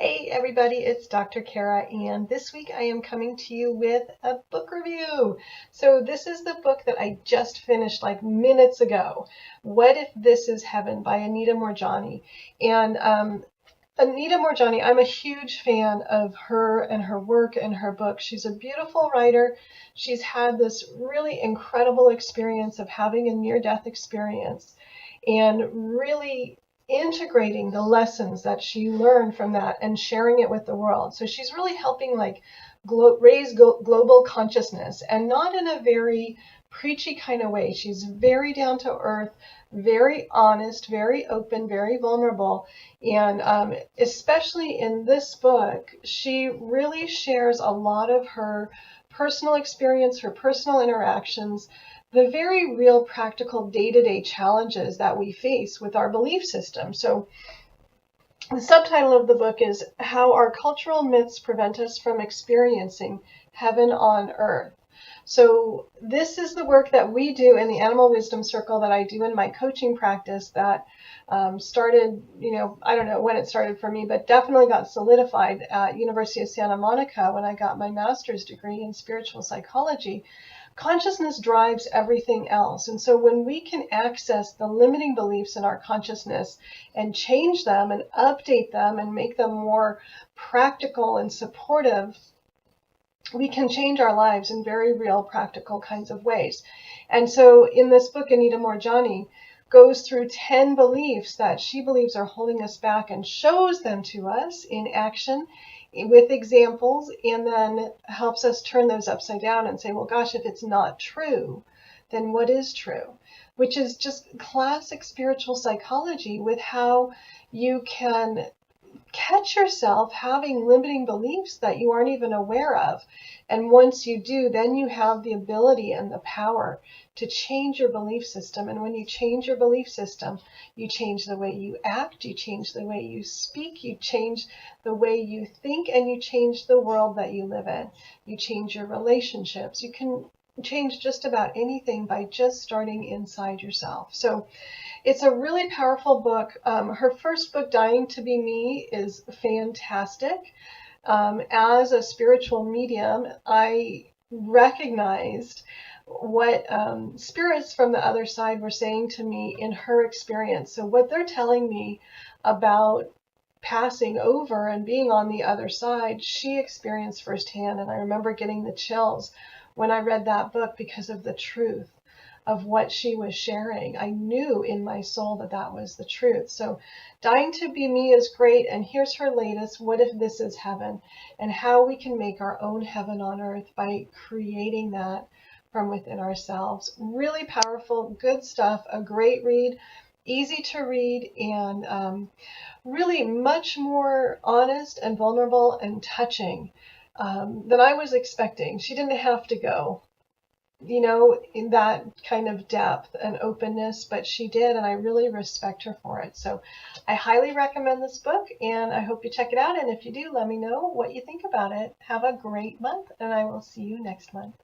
Hey everybody, it's Dr. Kara, and this week I am coming to you with a book review. So this is the book that I just finished like minutes ago, What If This Is Heaven by Anita Moorjani. And Anita Moorjani, I'm a huge fan of her and her work and her book. She's a beautiful writer. She's had this really incredible experience of having a near-death experience and really integrating the lessons that she learned from that and sharing it with the world. So she's really helping like raise global consciousness, and not in a very preachy kind of way. She's very down to earth, very honest, very open, very vulnerable. And especially in this book, she really shares a lot of her personal experience, her personal interactions, the very real practical day-to-day challenges that we face with our belief system. So the subtitle of the book is How Our Cultural Myths Prevent Us from Experiencing Heaven on Earth. So this is the work that we do in the Animal Wisdom Circle, that I do in my coaching practice, that started, I don't know when it started for me, but definitely got solidified at University of Santa Monica when I got my master's degree in spiritual psychology. Consciousness drives everything else. And so when we can access the limiting beliefs in our consciousness and change them and update them and make them more practical and supportive, we can change our lives in very real, practical kinds of ways. And so in this book, Anita Moorjani goes through 10 beliefs that she believes are holding us back and shows them to us in action with examples, and then helps us turn those upside down and say, well, gosh, if it's not true, then what is true? Which is just classic spiritual psychology, with how you can catch yourself having limiting beliefs that you aren't even aware of. And once you do, then you have the ability and the power to change your belief system. And when you change your belief system, you change the way you act, you change the way you speak, you change the way you think, and you change the world that you live in. You change your relationships. You can change just about anything by just starting inside yourself. So it's a really powerful book. Her first book, Dying to Be Me, is fantastic. As a spiritual medium, I recognized what spirits from the other side were saying to me in her experience. So what they're telling me about passing over and being on the other side, she experienced firsthand. And I remember getting the chills when I read that book because of the truth of what she was sharing. I knew in my soul that that was the truth. So Dying to Be Me is great. And here's her latest, What If This Is Heaven? And how we can make our own heaven on earth by creating that from within ourselves. Really powerful, good stuff, a great read, easy to read, and really much more honest and vulnerable and touching than I was expecting. She didn't have to go in that kind of depth and openness, but she did, and I really respect her for it. So I highly recommend this book, and I hope you check it out. And if you do, let me know what you think about it. Have a great month, and I will see you next month.